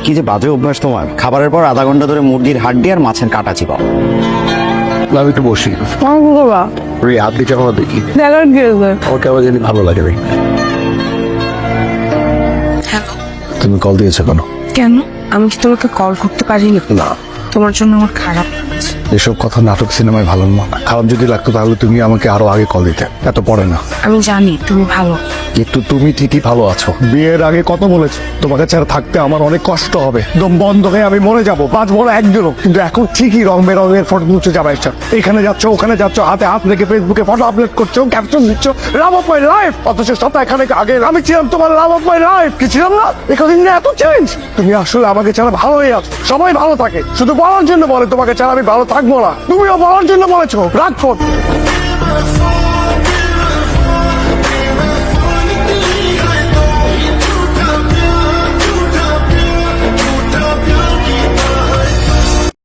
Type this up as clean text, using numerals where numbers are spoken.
কি যে বাজে অভ্যাস তোমার, খাবারের পর আধা ঘন্টা ধরে মুরগির হাড্ডি আর মাছের কাটা চিবাও। আমি একটু বসি, বাবা হাত দিকে আমার দেখি, দেখার কি আছে? আমার কেমন জানি ভালো লাগে রে। হ্যালো, তুমি কল দিয়েছো কেন? কেন? আমি কি তোমাকে কল করতে পারিনি? না, তোমার জন্য আমার খারাপ লাগছে। এসব কথা নাটক সিনেমায় ভালো না। খারাপ যদি লাগতো তাহলে তুমি আমাকে আরো আগে কল দিতে, এত পরে না। আমি জানি তুমি ভালো, কিন্তু তুমি ঠিকই ভালো আছো। বিয়ের আগে কত বলেছো তোমাকে ছাড়া থাকতে আমার অনেক কষ্ট হবে, দম বন্ধ হয়ে আমি মরে যাবো, বাঁচবো না একদিনও। কিন্তু এখন ঠিকই রং বেরঙের ফটো তুলছো, যাবা ইচ্ছা, এখানে যাচ্ছ ওখানে যাচ্ছ, হাতে হাত রেখে ফেসবুকে ফটো আপলোড করছো, ক্যাপশন দিচ্ছ লাভ অফ মাই লাইফ। অথচ সপ্তাহখানে আগে আমি ছিলাম তোমার লাভ অফ মাই লাইফ। কি ছিলাম না? এখন এত চেঞ্জ। তুমি আসলে আমাকে ছাড়া ভালোই আছো, সবাই ভালো থাকে, শুধু বলার জন্য বলে তোমাকে ছাড়া আমি ভালো থাকবো না। তুমিও বলার জন্য বলেছো, রাগ ফোন।